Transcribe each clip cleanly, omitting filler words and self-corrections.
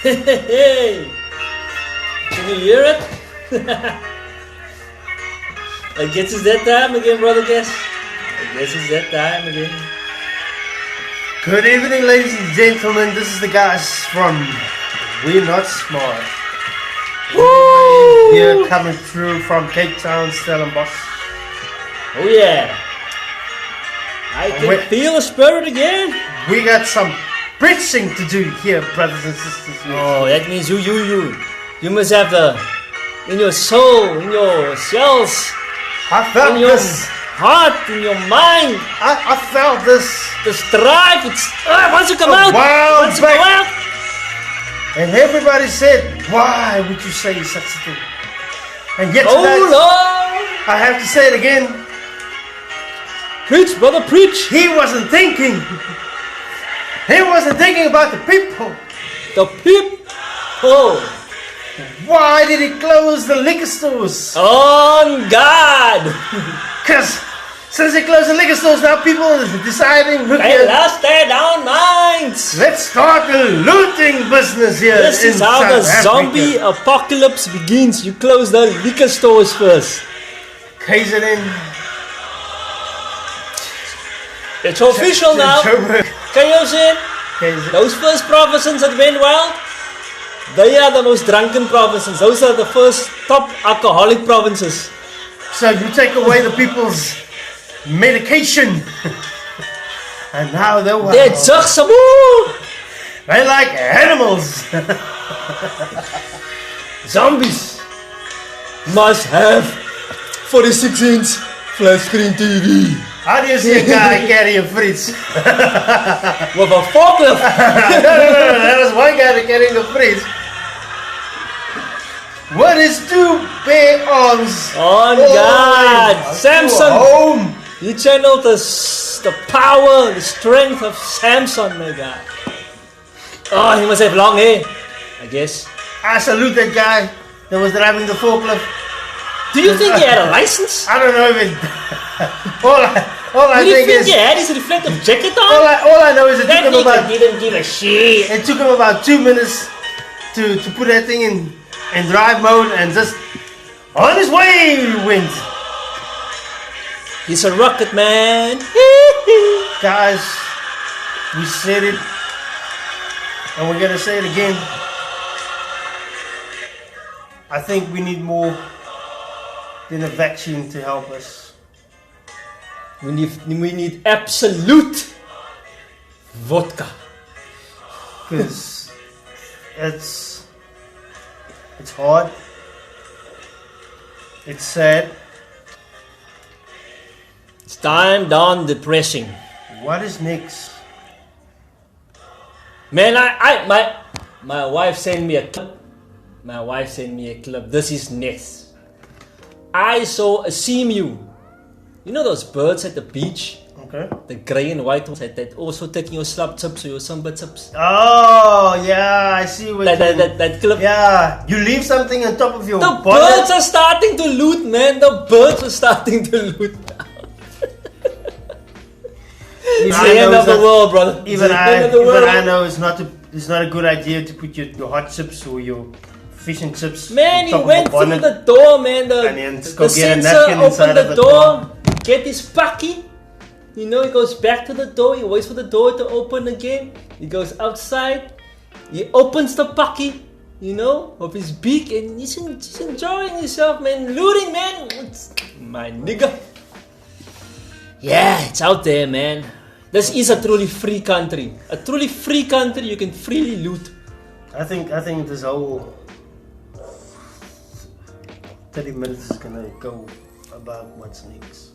Hey, can you hear it? I guess it's that time again, brother Guess. I guess it's that time again. Good evening, ladies and gentlemen. This is the guys from We're Not Smart. Woo! Here coming through from Cape Town, Stellenbosch. Oh yeah. I can feel the spirit again. We got some preaching to do here, brothers and sisters. Oh, that means you must have in your soul, in your cells, I felt in your this. heart, in your mind. I felt this. The strife, wants to come A out. while Wants to come back. out. And everybody said, why would you say such a thing? And yet Oh tonight, Lord. I have to say it again. Preach, brother, preach. He wasn't thinking. He wasn't thinking about the people. The people. Why did he close the liquor stores? On God. Because since he closed the liquor stores, now people are deciding, look They here, lost their down minds. let's start a looting business here. This is in how South the Africa. zombie apocalypse begins. You close the liquor stores first. KZN. It's official now. Can you see it? KZN. Those first provinces that went wild, they are the most drunken provinces. Those are the first top alcoholic provinces. So you take away the people's medication. And now they're wild. They're just woo! They like animals. Zombies must have 46-inch flat screen TV How do you see a guy carry a fridge? with a forklift. No. That was one guy that carrying a fridge. What is two bare arms? On Oh, God, to Samson. home. He channeled the power, the strength of Samson, my God. Oh, he must have long hair, I guess. I salute that guy that was driving the forklift. Do you think he had a license? I don't know if it. all I Do you think think is. he had his reflective jacket on? All I know is it That took him nigga about. didn't give a shit. It took him about 2 minutes to put that thing in drive mode and just on his way he went. He's a rocket man. Guys, we said it and we're gonna say it again. I think we need more than a vaccine to help us. We need absolute vodka. Because it's hard. It's sad. It's time down depressing. What is next? Man, my wife sent me a clip. My wife sent me a clip. This is next. I saw a seamew. You know those birds at the beach? Okay. The grey and white ones that also taking your slap tips or your samba tips. Oh yeah, I see what That clip. Yeah, you leave something on top of your The bonnet. birds are starting to loot, man. The birds are starting to loot. It's the end of the world, brother. Even I know it's not a good idea to put your hot chips or your fish and chips. Man, on he top of went the through bonnet. the door, man. And then The go get a sensor napkin inside opened of the the door, get his pakkie. You know, he goes back to the door. He waits for the door to open again. He goes outside. He opens the pakkie, you know, of his beak, and he's enjoying himself, man. Looting, man. It's my nigga. Yeah, it's out there, man. This is a truly free country. A truly free country. You can freely loot. I think this whole 30 minutes is gonna go about what's next.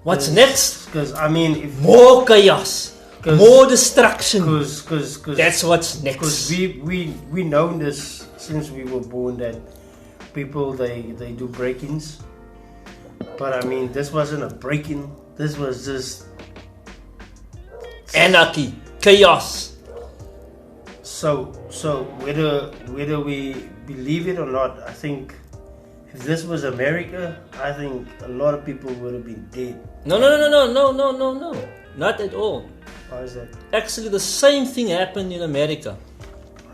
What's next? Because I mean, if More chaos. More destruction. Because That's what's next. Because we know this since we were born that people they do break-ins, but I mean this wasn't a break-in. This was just Anarchy, chaos. so whether we believe it or not, I think if this was America, I think a lot of people would have been dead. No. Not at all. Why is that? Actually, the same thing happened in America.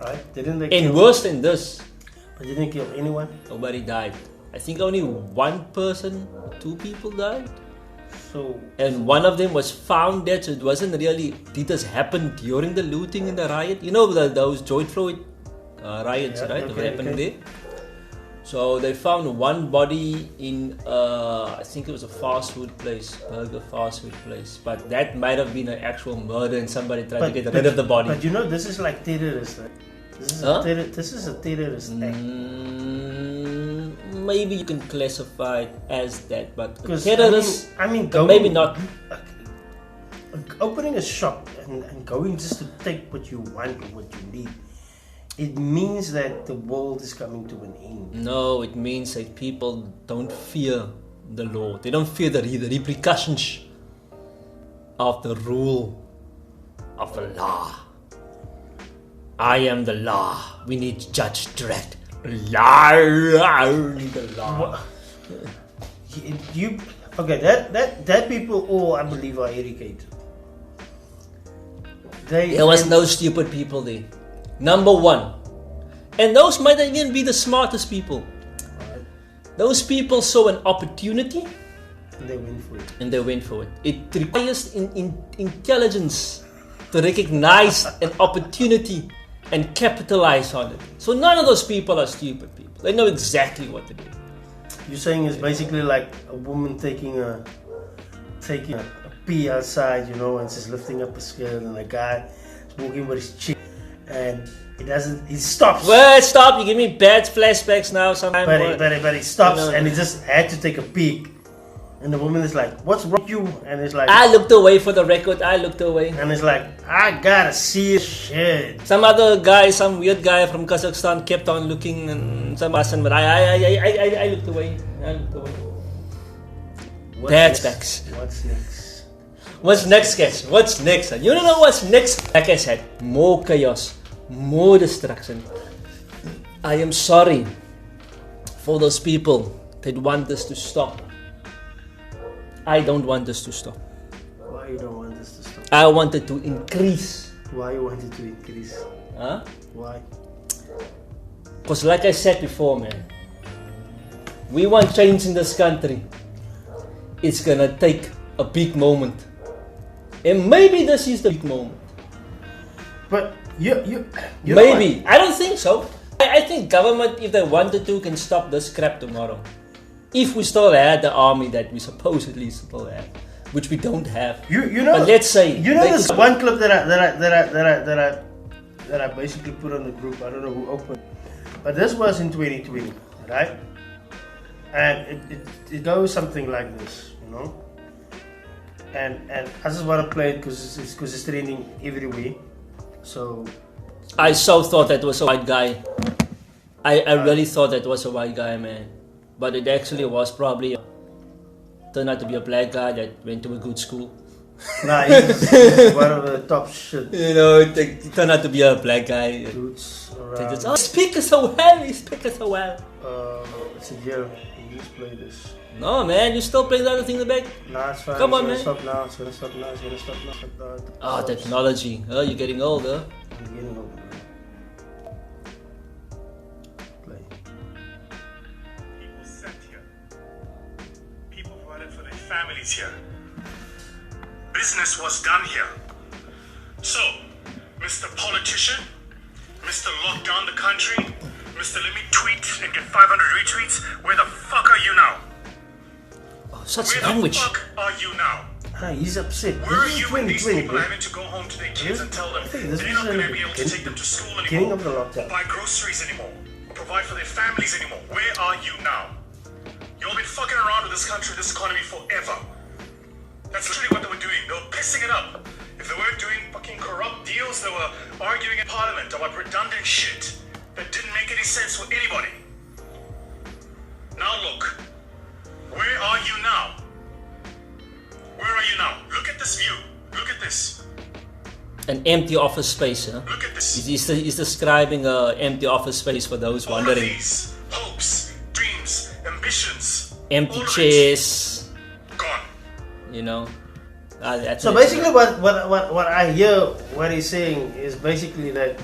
Right? Didn't they And kill? worse than this, But didn't kill anyone. nobody died. I think only one person, 2 people died. So And one of them was found dead, so it wasn't really. Did this happen during the looting and the riot? You know those George Floyd riots, right? That happened there. So they found one body in, I think it was a fast food place, burger fast food place. But that might have been an actual murder and somebody tried to get rid of the body. But you know, this is like terrorist. Right? This is a terrorist act. Maybe you can classify it as that, but Terrorist. I mean, maybe not. Opening a shop and going just to take what you want or what you need. It means that the world is coming to an end. No, it means that people don't fear the law. They don't fear the repercussions of the rule of the law. I am the law. We need Judge Dredd. The law. That people all, I believe, are educated. There was no stupid people there. Number one. And those might even be the smartest people. Those people saw an opportunity. And they went for it. And they went for it. It requires intelligence to recognize an opportunity and capitalize on it. So none of those people are stupid people. They know exactly what to do. You're saying it's basically like a woman taking a pee outside, you know, and she's lifting up a skirt, and a guy is walking with his chick, and he stops. Well, stop! You give me bad flashbacks now. Sometimes, but he stops, and he just had to take a peek. And the woman is like, "What's wrong with you?" And it's like, I looked away for the record. I looked away. And it's like, I gotta see shit. Some other guy, some weird guy from Kazakhstan kept on looking, and some person, but I looked away. I looked away. Bad facts. What's next? What's next, guys? What's next? You don't know what's next? Like I said, more chaos, more destruction. I am sorry for those people that want this to stop. I don't want this to stop. Why you don't want this to stop? I want it to increase. Why you want it to increase? Huh? Why? Because like I said before, man, we want change in this country. It's gonna take a big moment. And maybe this is the big moment. But you maybe. I don't think so. I think government, if they wanted to, can stop this crap tomorrow. If we still had the army that we supposedly still have, which we don't have. You know. But let's say this one clip that I basically put on the group. I don't know who opened, but this was in 2020, right? And it goes something like this, you know. And I just want to play it because it's trending everywhere. So I so thought that was a white guy. I really thought that was a white guy, man. But it actually was probably turned out to be a black guy that went to a good school. Nah, he's one of the top shit. You know, it turned out to be a black guy. Dudes around. Oh, speaker so well, he speaks so well. It's a year. You just play this. No, man, you still playing the other thing in the back? Nah, it's fine. Come on, man. It's gonna stop now. Oh, technology. Oh, you're getting older. I'm getting older. Play. People sat here. People provided for their families here. Business was done here. So, Mr. Politician, Mr. Lock Down the Country, Mr. Let me tweet and get 500 retweets, where the fuck are you now? Oh, such Where language. the fuck are you now? He's upset. Where are This is you when these 2020, people bro. are having to go home to their kids and tell them I think this they're was not going to in be able to take them to school beginning anymore, of the lockdown. buy groceries anymore, or provide for their families anymore? Where are you now? You've been fucking around with this country, this economy forever. That's literally what they were doing. They were pissing it up. If they weren't doing fucking corrupt deals, they were arguing in parliament about redundant shit that didn't make any sense for anybody. Now look, where are you now? Where are you now? Look at this view. Look at this. An empty office space, huh? Look at this. He's describing an empty office space for those All of wondering. these hopes, dreams, ambitions. Empty all of it chairs, gone. you know. That's So it. basically, what I hear, what he's saying is basically that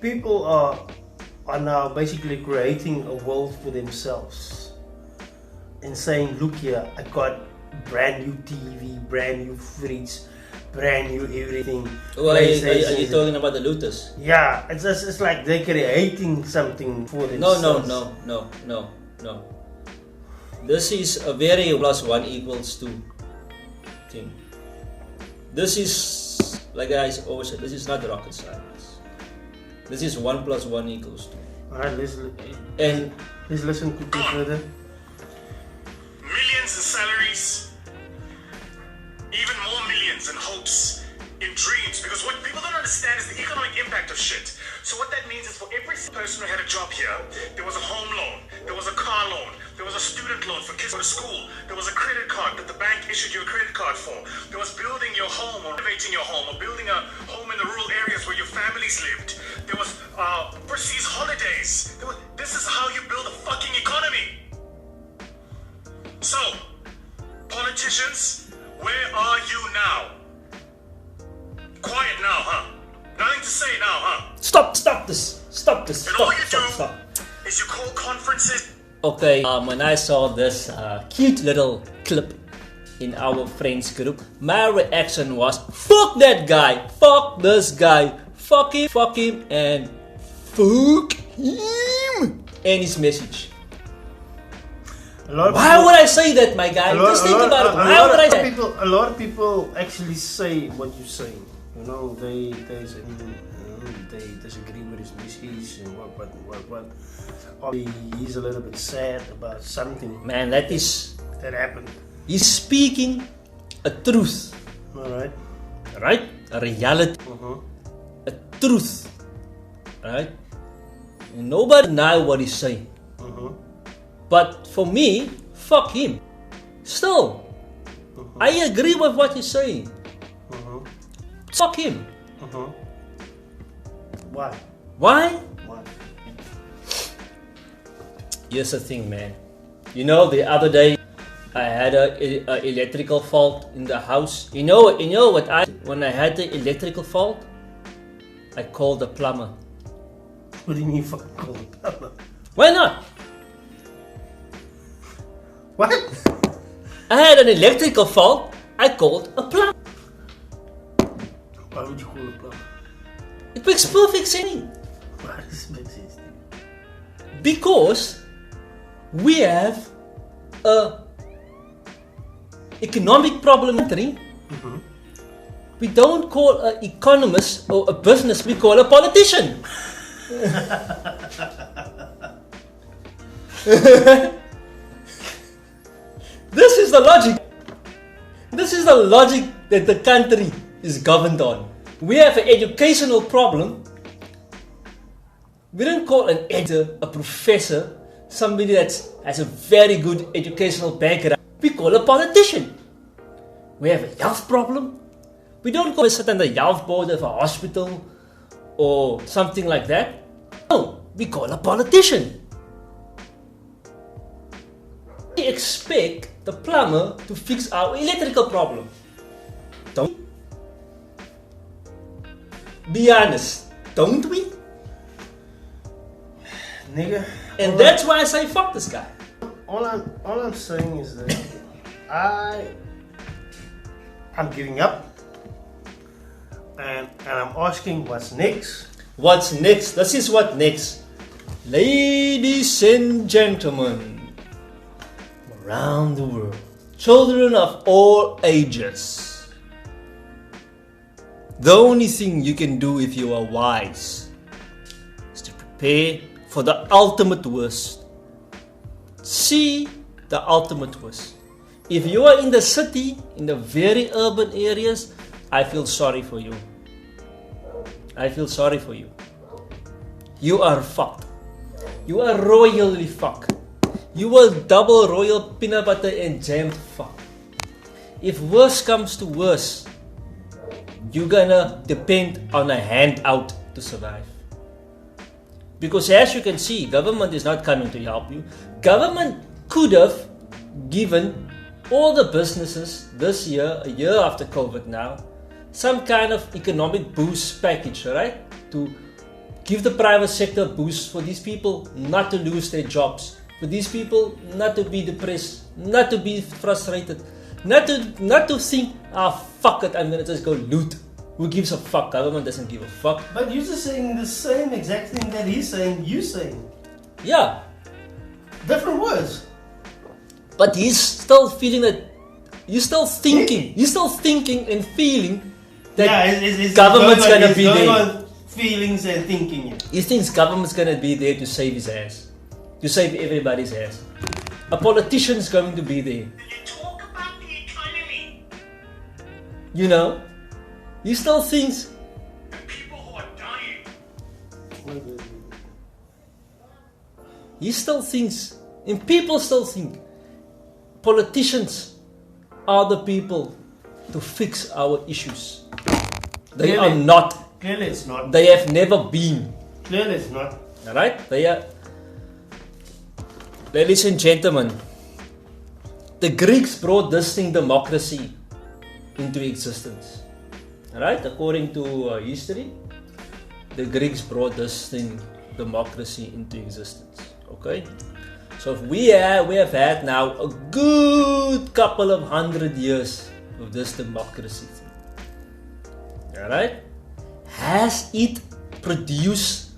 people are now basically creating a world for themselves and saying, look here, I got brand new TV, brand new fridge, brand new everything. Oh, are you talking about the looters? Yeah, it's like they're creating something for themselves. No. This is a very +1 equals 2 thing. This is, like I always said, this is not rocket science. This is 1 + 1 equals 2. Alright, let's listen quickly further. Millions in salaries, even more millions in hopes, in dreams. Because what people don't understand is the economic impact of shit. So what that means is for every person who had a job here, there was a home loan, there was a car loan, there was a student loan for kids to go to school, there was a credit card that the bank issued you a credit card for, there was building your home or renovating your home or building a home in the rural areas where your families lived, there was overseas holidays. This is how you build a fucking economy. So, politicians, where are you now? Quiet now, huh? Nothing to say now, huh? Stop this. And all you do is you call conferences. Okay, when I saw this cute little clip in our friends group, my reaction was, fuck that guy, fuck this guy, fuck him, and fuck him, and his message. Why would I say that, my guy? Just think about it. Why would I say that? A lot of people actually say what you're saying. You know, they disagree with his message and what. Or he's a little bit sad about something. Man, that happened. He's speaking a truth. Alright. Right? A reality. A truth. Right? And nobody knows what he's saying. But for me, fuck him. Still, I agree with what he's saying. Fuck him. Why? Why? Here's the thing, man. You know, the other day I had a electrical fault in the house. You know what when I had the electrical fault, I called the plumber. What do you mean fucking call the plumber? Why not? What? I had an electrical fault. I called a plumber. Why would you call a plumber? It makes perfect sense. Why does it make sense? Because we have a economic problem. We don't call an economist or a business. We call a politician. This is the logic. This is the logic that the country is governed on. We have an educational problem. We don't call an editor, a professor, somebody that has a very good educational background. We call a politician. We have a health problem. We don't call a sit on the health board of a hospital or something like that. No, we call a politician. We expect the plumber to fix our electrical problem. Don't we? Be honest, don't we? Nigga. And that's why I say fuck this guy. All I'm saying is that I'm giving up. And I'm asking what's next. What's next? This is what next. Ladies and gentlemen, around the world, children of all ages, the only thing you can do if you are wise is to prepare for the ultimate worst. See the ultimate worst. If you are in the city, in the very urban areas, I feel sorry for you. I feel sorry for you. You are fucked. You are royally fucked. You are double royal peanut butter and jam fucked. If worse comes to worse, you're gonna depend on a handout to survive. Because as you can see, government is not coming to help you. Government could have given all the businesses this year, a year after COVID now, some kind of economic boost package, right? To give the private sector a boost for these people not to lose their jobs, for these people not to be depressed, not to be frustrated, not to think, fuck it, I'm gonna just go loot. Who gives a fuck? Government doesn't give a fuck. But you're just saying the same exact thing that he's saying, you saying. Yeah. Different words. But he's still feeling that, you're still thinking and feeling that it's government's gonna be going there. on feelings and thinking. He thinks government's gonna be there to save his ass, to save everybody's ass. A politician's going to be there. You talk about the economy. You know? He still thinks The people who are dying. He still thinks, and people still think, politicians are the people to fix our issues. They are not. Clearly it's not. They have never been. Clearly it's not. Alright? They are. Ladies and gentlemen, the Greeks brought this thing, democracy, into existence. Alright? According to history, the Greeks brought this thing, democracy, into existence. Okay? So if we have had now a good couple of 100 years of this democracy thing. Alright? Has it produced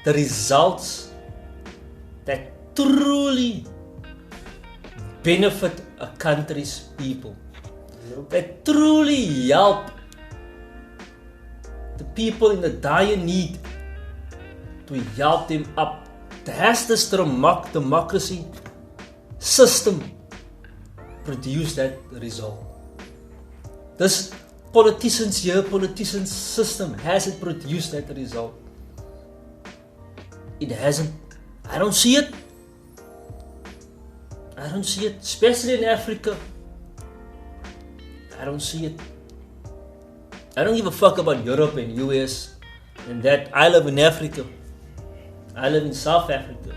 the results that truly benefit a country's people? Nope. That truly help the people in the dire need, to help them up? Has this democracy system produced that result? This politicians system, has it produced that result? It hasn't. I don't see it. I don't see it, especially in Africa. I don't see it. I don't give a fuck about Europe and US and that. I live in Africa. I live in South Africa.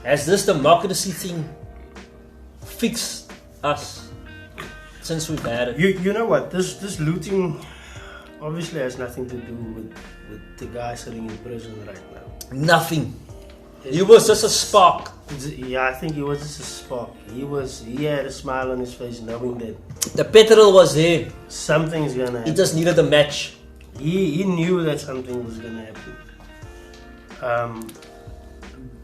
Has this democracy thing fixed us since we've had it? You know what? This looting obviously has nothing to do with the guy sitting in prison right now. Nothing. He was just a spark. Yeah, I think he was just a spark. He had a smile on his face knowing that The petrol was there. something's gonna happen. He just needed a match. He knew that something was gonna happen.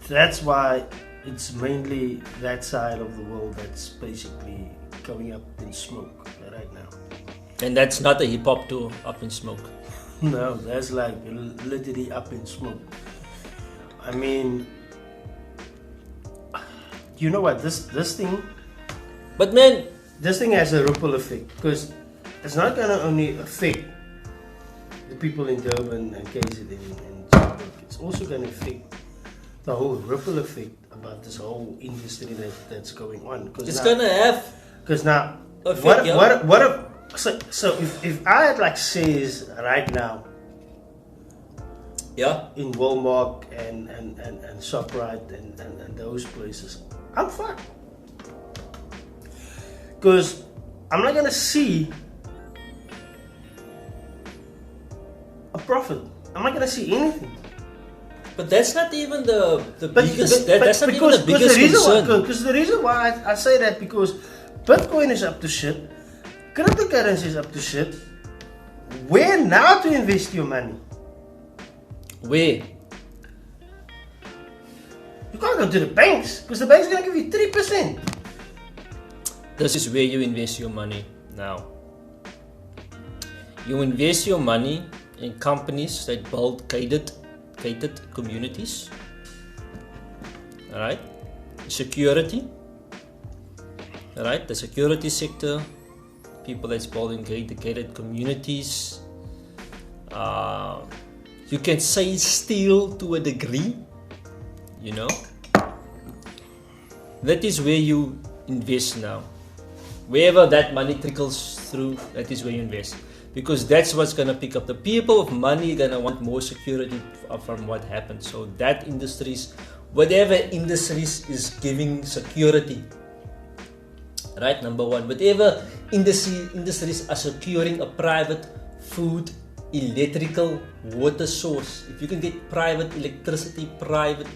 That's why it's mainly that side of the world that's basically going up in smoke right now. And that's not a hip hop tour, Up in Smoke. No, that's like literally up in smoke. I mean, you know what? This thing But man, has a ripple effect, because it's not gonna only affect the people in Durban and KZN and Joburg. It's also gonna affect the whole ripple effect about this whole industry that's going on. it's gonna have. Because now, Effect, yeah. what if, so if I had like shares right now Yeah. in Walmart and ShopRite and those places, I'm fucked. Because I'm not gonna see a profit. I'm not gonna see anything. But that's not even the But- biggest. but- That's not even the because biggest concern. Because the reason why I say that, because Bitcoin is up to shit, cryptocurrency is up to shit. Where now to invest your money? Where? You can't go to the banks, because the bank's gonna give you 3%. This is where you invest your money now. You invest your money in companies that build catered communities. Alright? Security. Alright? The security sector. People that's building gated communities. You can say steal to a degree. You know? That is where you invest now. Wherever that money trickles through, that is where you invest. Because that's what's going to pick up. The people of money are going to want more security from what happened. So that industries, whatever industries is giving security, right? Number one, whatever industries are securing a private food electrical water source, if you can get private electricity, private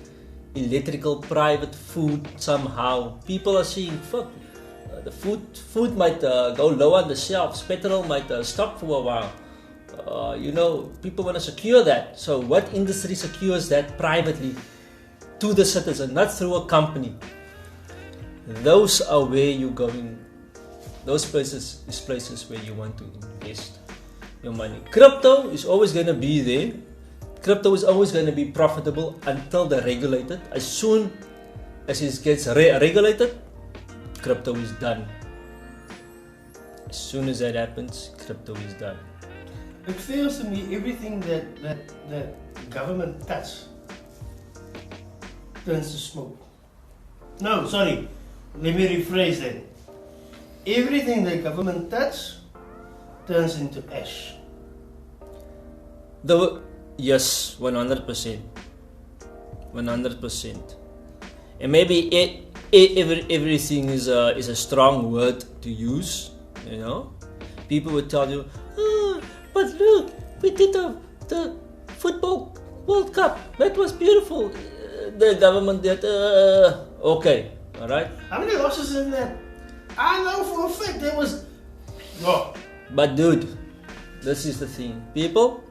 electrical, private food somehow, people are saying, fuck, the food might go low on the shelves, petrol might stop for a while. People want to secure that. So what industry secures that privately to the citizen, not through a company? Those are where you're going. Those places is places where you want to invest your money. Crypto is always going to be there. Crypto is always going to be profitable until they're regulated. As soon as it gets regulated, crypto is done. As soon as that happens, crypto is done. It feels to me everything that government touch turns to smoke. No, sorry. Let me rephrase that. Everything that government touch turns into ash. Yes, 100%. 100%. And maybe everything is a strong word to use, People would tell you, but look, we did the football World Cup. That was beautiful. The government did, okay, alright. How many losses in that? I know for a fact there was... No. But dude, this is the thing. People,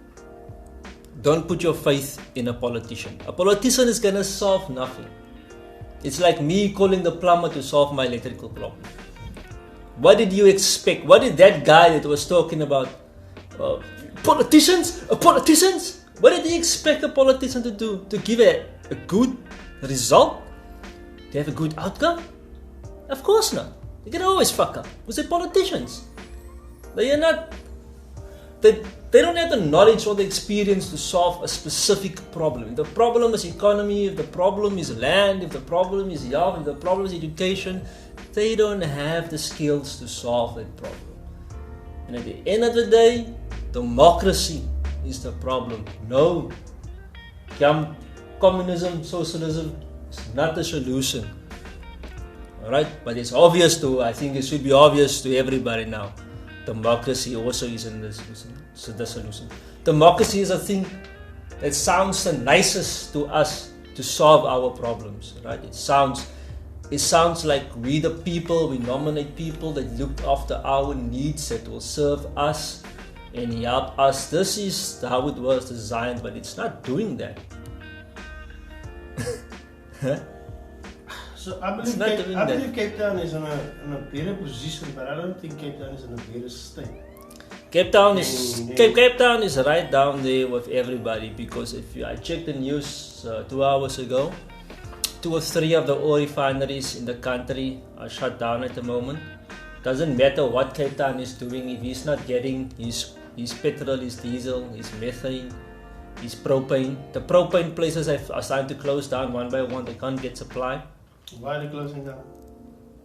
don't put your faith in a politician. A politician is gonna solve nothing. It's like me calling the plumber to solve my electrical problem. What did you expect? What did that guy that was talking about politicians? What did he expect a politician to do? To give a good result? To have a good outcome? Of course not. You can always fuck up. Because they're politicians. They are not... They don't have the knowledge or the experience to solve a specific problem. If the problem is economy, if the problem is land, if the problem is health, if the problem is education, they don't have the skills to solve that problem. And at the end of the day, democracy is the problem. No, communism, socialism is not the solution. Alright, but it's obvious I think it should be obvious to everybody now. Democracy also isn't the solution. Democracy is a thing that sounds the nicest to us to solve our problems, right? It sounds like we the people, we nominate people that look after our needs, that will serve us and help us. This is how it was designed, but it's not doing that. So I believe Cape Town is in a better position, but I don't think Cape Town is in a better state. Cape Town is right down there with everybody, because I checked the news 2 hours ago, 2 or 3 of the oil refineries in the country are shut down at the moment. Doesn't matter what Cape Town is doing, if he's not getting his petrol, his diesel, his methane, his propane. The propane places are starting to close down one by one. They can't get supply. Why are they closing down?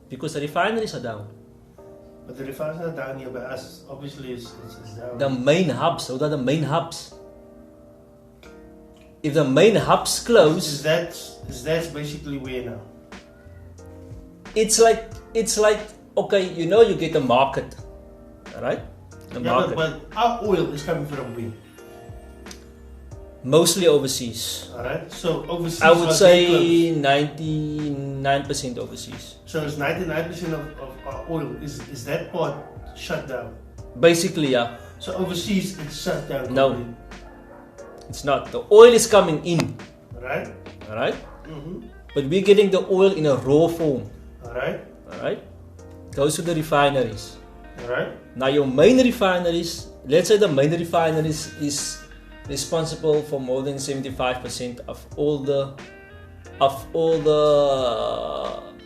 Because the refineries are down. But the refineries are down here by us. Obviously, it's down. The main hubs. What are the main hubs? If the main hubs close, is that basically where now? It's like okay, you get the market, right? The market. But our oil is coming from where? Mostly overseas. Alright, so overseas. I would say 99% overseas. So it's 99% of our oil. Is that part shut down? Basically, yeah. So overseas it's shut down. No, it's not. The oil is coming in. Alright. Mm-hmm. But we're getting the oil in a raw form. Alright. Goes to the refineries. Alright. Now your main refineries, let's say the main refineries is responsible for more than 75% of all the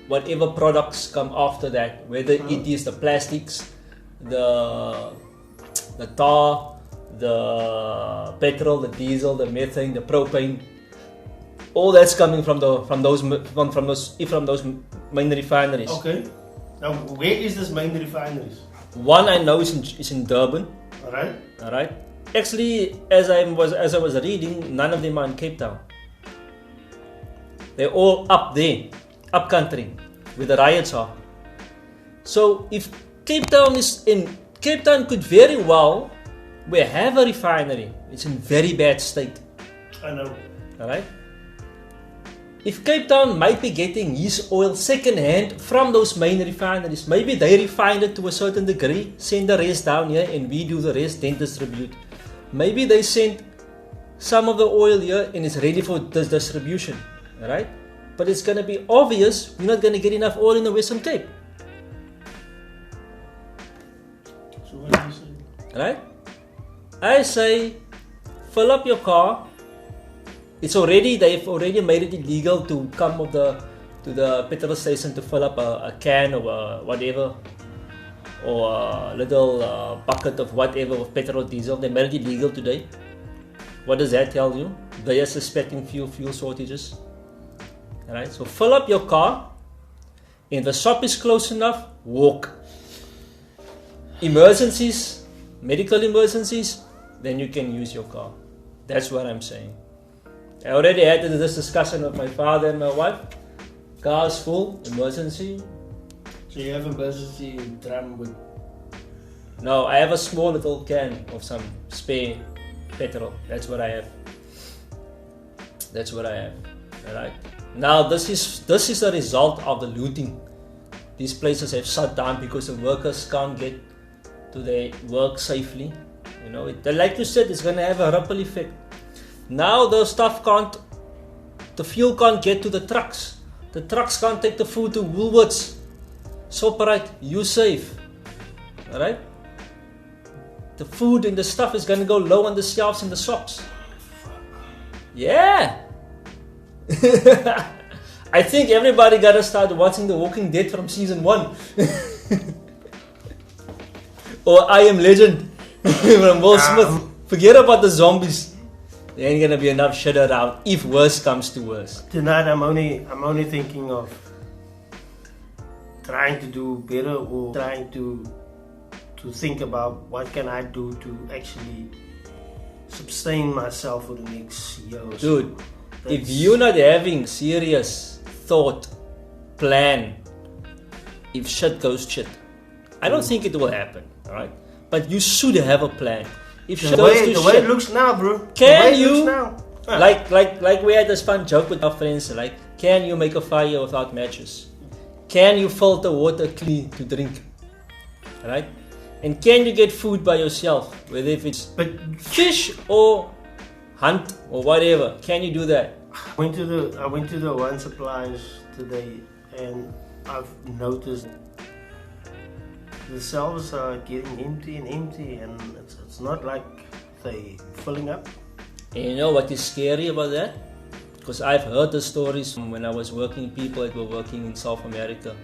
whatever products come after that, whether it is the plastics, the tar, the petrol, the diesel, the methane, the propane. All that's coming from those main refineries. Okay. Now where is this main refineries? One I know is in Durban. Alright. Actually, as I was reading, none of them are in Cape Town. They're all up there, up country, where the riots are. So if Cape Town could very well We have a refinery. It's in very bad state. I know. Alright? If Cape Town might be getting his oil second hand from those main refineries, maybe they refine it to a certain degree, send the rest down here, and we do the rest, then distribute. Maybe they send some of the oil here and it's ready for this distribution. Alright? But it's going to be obvious we're not going to get enough oil in the Western Cape. So what do you say? Right? I say, fill up your car. They've already made it illegal to come to the petrol station to fill up a can or whatever, or a little bucket of whatever of petrol diesel. They made it illegal today. What does that tell you? They are suspecting fuel shortages. Alright, so fill up your car. If the shop is close enough, walk. Emergencies, medical emergencies, then you can use your car. That's what I'm saying. I already had this discussion with my father and my wife. Car's full, emergency. So you have an emergency drum with... No, I have a small little can of some spare petrol. That's what I have. That's what I have. Alright. Now this is a result of the looting. These places have shut down because the workers can't get to their work safely. You know, like you said, it's going to have a ripple effect. Now the fuel can't get to the trucks. The trucks can't take the food to Woolworths. ShopRite, you safe. Alright? The food and the stuff is going to go low on the shelves in the shops. Yeah! I think everybody got to start watching The Walking Dead from season 1. Or I Am Legend from Will Smith. Forget about the zombies. There ain't gonna be enough shit around if worse comes to worse. Tonight I'm only thinking of trying to do better, or trying to think about what can I do to actually sustain myself for the next year or so. Dude, if you're not having serious thought, plan, if shit goes shit, I don't think it will happen, alright? But you should have a plan. If shit goes to shit, the way it looks now, bro. Can you, like we had this fun joke with our friends, like, can you make a fire without matches? Can you filter water clean to drink? Right? And can you get food by yourself? Whether if it's fish or hunt or whatever, can you do that? I went to the one supplies today, and I've noticed the shelves are getting empty, and it's not like they filling up. And you know what is scary about that? Because I've heard the stories from when I was working, people that were working in South America.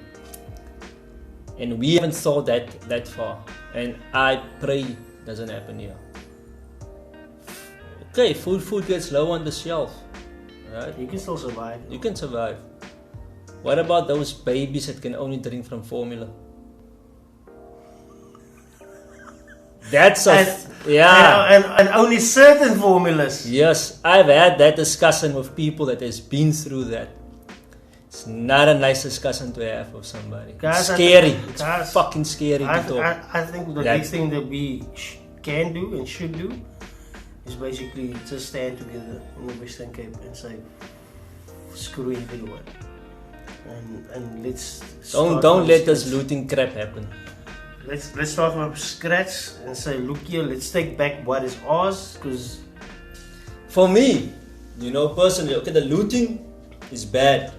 And we haven't thought that far. And I pray it doesn't happen here. Okay, food gets low on the shelf. Right? You can still survive. You can survive. What about those babies that can only drink from formula? That's and only certain formulas. Yes, I've had that discussion with people that has been through that. It's not a nice discussion to have with somebody. It's scary. It's fucking scary to talk. I think the big thing that we can do and should do is basically just stand together in the Western Cape and say, screw everyone. And let's don't let this looting crap happen. Let's start from scratch and say, look here, let's take back what is ours. Because for me, personally, okay, the looting is bad.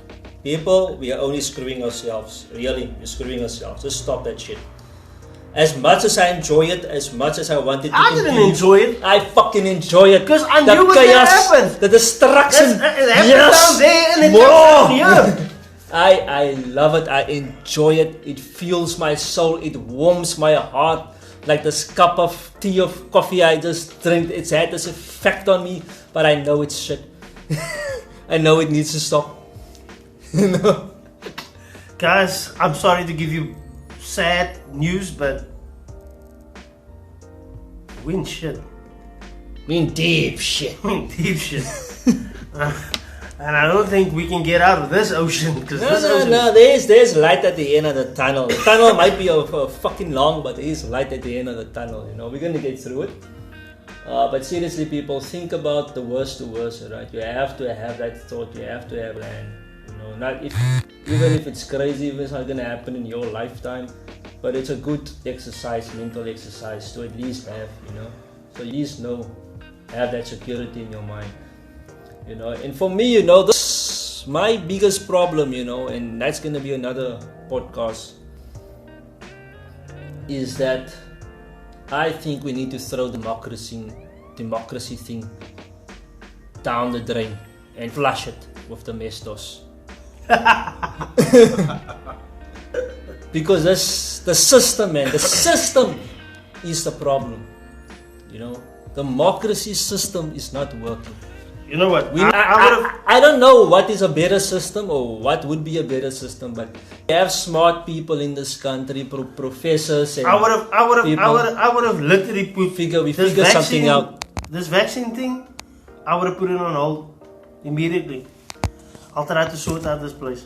People, we are only screwing ourselves. Really, we're screwing ourselves. Just stop that shit. As much as I enjoy it, as much as I wanted to I didn't enjoy it. I fucking enjoy it. Because I knew what happened. The destruction. It happened down there and it comes down here. I love it. I enjoy it. It fuels my soul. It warms my heart. Like this cup of tea or coffee I just drink. It's had this effect on me. But I know it's shit. I know it needs to stop. Guys, I'm sorry to give you sad news, but we in shit. We in deep shit. Deep shit. And I don't think we can get out of this ocean. No, there's light at the end of the tunnel. The tunnel might be fucking long, but there is light at the end of the tunnel. We're gonna get through it. But seriously, people, think about the worst to worst, right? You have to have that thought. You have to have plan. You know, not if even if it's crazy, if it's not gonna happen in your lifetime. But it's a good exercise, mental exercise to at least have. You know, so at least know, have that security in your mind. You know, and for me, you know, this my biggest problem. You know, and that's gonna be another podcast. Is that I think we need to throw democracy thing down the drain and flush it with the Mestos. Because the system, man, the system is the problem. You know, the democracy system is not working. You know what? I don't know what is a better system or what would be a better system, but we have smart people in this country, professors and I would have literally put figure something out. This vaccine thing, I would have put it on hold immediately. I'll try to sort out this place.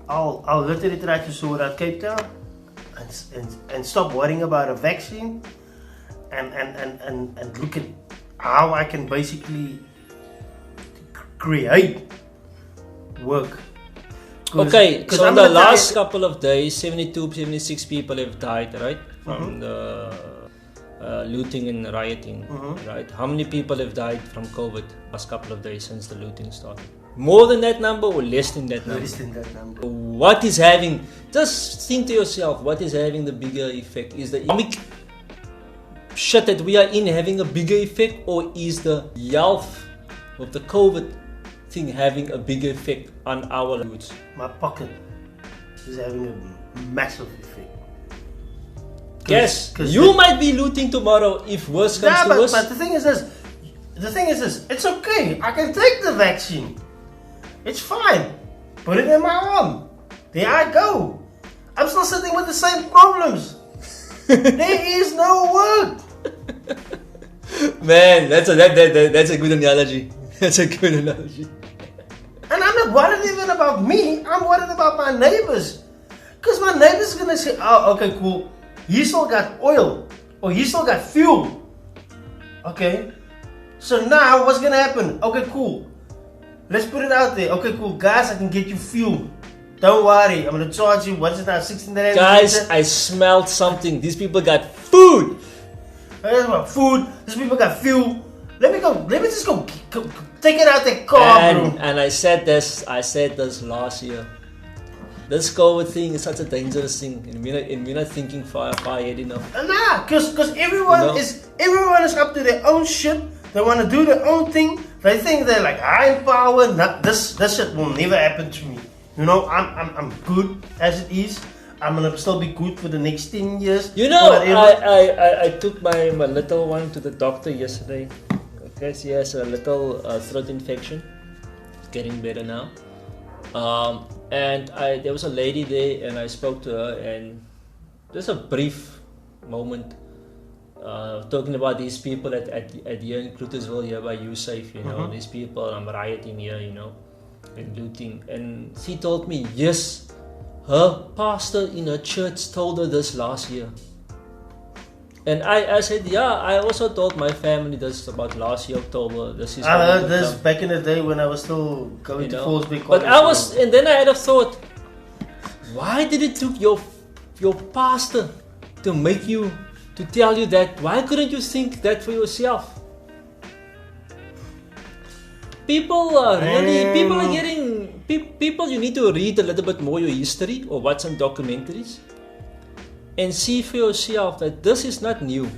I'll literally try to sort out Cape Town and stop worrying about a vaccine and look at how I can basically create work. Okay, so in the last couple of days, 72, 76 people have died, right? From the looting and rioting, right? How many people have died from COVID last couple of days since the looting started? More than that number or less than that number? Less than that number. What is having, just think to yourself, what is having the bigger effect? Is the economic shit that we are in having a bigger effect, or is the health of the COVID thing having a bigger effect on our youths? My pocket is having a massive effect. Yes, you might be looting tomorrow if worse comes to worse. But the thing is this, it's okay. I can take the vaccine. It's fine. Put it in my arm. There I go. I'm still sitting with the same problems. There is no work. Man, that's a good analogy. That's a good analogy. And I'm not worried even about me. I'm worried about my neighbors. Because my neighbors are going to say, oh, okay, cool. He still got oil. Or he still got fuel. Okay. So now what's going to happen? Okay, cool. Let's put it out there. Okay, cool. Guys, I can get you fuel. Don't worry. I'm going to charge you, what's it now, 16 rand? Guys, I smelled something. These people got food. Food. These people got fuel. Let me just go take it out the car, bro. And I said this last year. This COVID thing is such a dangerous thing, and we're not thinking far ahead enough. Nah, because everyone is up to their own shit. They want to do their own thing. They think they're like high in power. This shit will never happen to me. You know, I'm good as it is. I'm gonna still be good for the next 10 years. You know, I took my little one to the doctor yesterday. Okay, she has a little throat infection. It's getting better now. And there was a lady there, and I spoke to her, and just a brief moment talking about these people at here in Cluttersville, here by USAFE, you know, these people rioting here, you know, and looting. And she told me, yes, her pastor in her church told her this last year. And I said, yeah, I also told my family this about last year, October. This is I heard this back in the day when I was still going to Fallsbeck College. But and then I had a thought, why did it took your pastor to make you, to tell you that? Why couldn't you think that for yourself? People are getting, people, you need to read a little bit more your history or watch some documentaries and see for yourself that this is not new.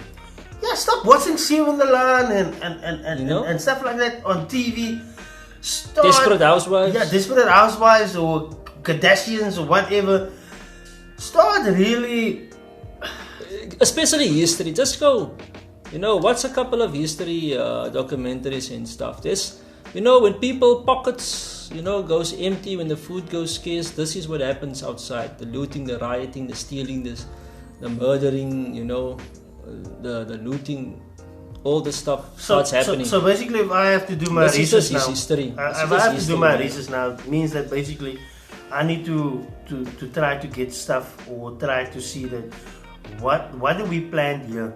Yeah, stop watching Sue in the Line and you know? and stuff like that on TV. Desperate Housewives. Yeah, Desperate Housewives or Kardashians or whatever. Start really, especially history. Just go, you know, watch a couple of history documentaries and stuff. This, you know, when people pockets, you know, goes empty, when the food goes scarce, this is what happens outside. The looting, the rioting, the stealing, the murdering, you know, the looting, all the stuff starts happening. So basically, if I have to do my research now, history. If I have to do my research now, it means that basically I need to try to get stuff or try to see that what do we plan here?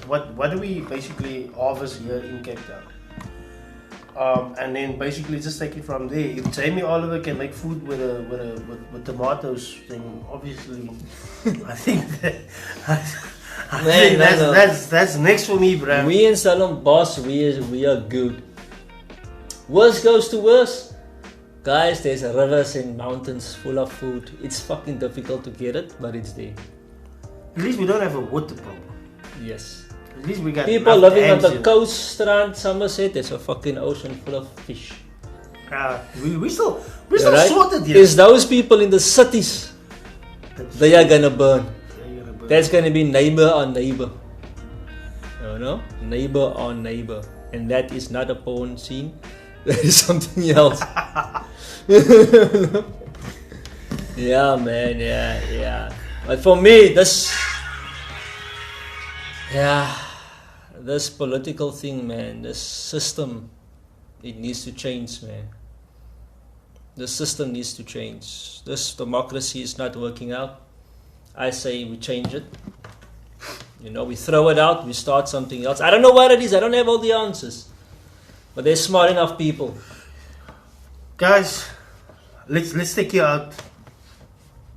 what do we basically harvest here in Cape Town? And then basically just take it from there. If Jamie Oliver can make food with tomatoes, then obviously I think that's next for me, bro. We in Stellenbosch, we are good. Worst goes to worst, guys. There's rivers and mountains full of food. It's fucking difficult to get it, but it's there. At least we don't have a water problem. Yes. At least we got people living on the coast, strand, Somerset. There's a fucking ocean full of fish. We still sorted here. It's those people in the cities. They are gonna burn. That's gonna be neighbor on neighbor. You know, neighbor on neighbor, and that is not a porn scene. That is something else. Yeah, man. Yeah. But for me, this political thing, man, this system, it needs to change, man. The system needs to change. This democracy is not working out. I say we change it. You know, we throw it out, we start something else. I don't know what it is, I don't have all the answers. But there's smart enough people. Guys, let's take you out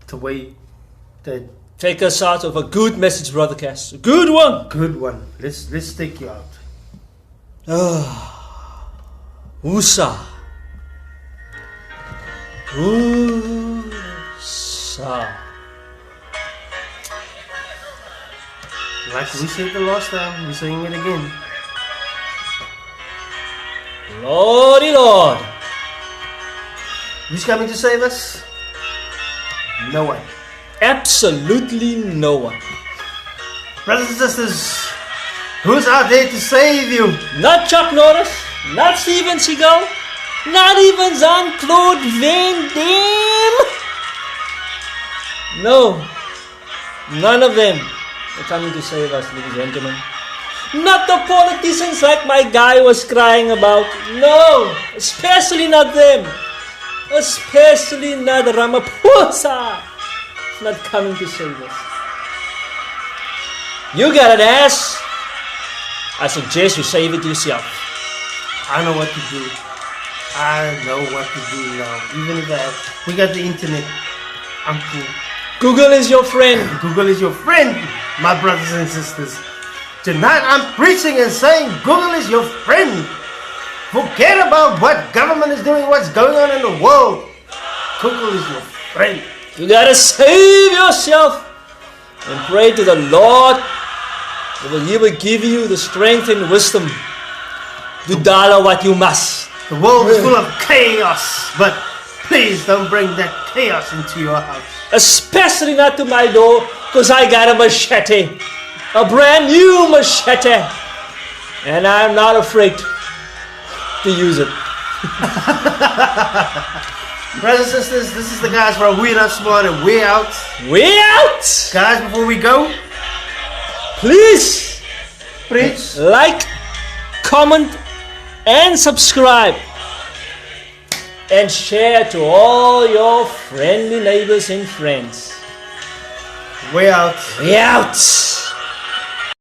the way that... Take us out of a good message broadcast. A good one! Good one. Let's take you out. Woesa. Woesa. Like we said the last time, we're saying it again. Lordy Lord. Who's coming to save us? No one. Absolutely no one. Brothers and sisters, who's out there to save you? Not Chuck Norris, not Steven Seagal, not even Jean-Claude Van Damme. No, none of them are coming to save us, ladies and gentlemen. Not the politicians like my guy was crying about. No, especially not them. Especially not Ramaphosa. Not coming to save us. You got an ass. I suggest you save it yourself. I know what to do. I know what to do now. Even if we got the internet, I'm cool. Google is your friend. Google is your friend, my brothers and sisters. Tonight I'm preaching and saying Google is your friend. Forget about what government is doing, what's going on in the world. Google is your friend. You gotta save yourself and pray to the Lord that He will give you the strength and wisdom to dollar what you must. The world is full of chaos, but please don't bring that chaos into your house. Especially not to my door, because I got a machete. A brand new machete. And I'm not afraid to use it. Brothers and sisters, this is the guys from We're Not Smart and We're Out. We're out! Guys, before we go, please preach, like, comment, and subscribe. And share to all your friendly neighbors and friends. We're out. We're out!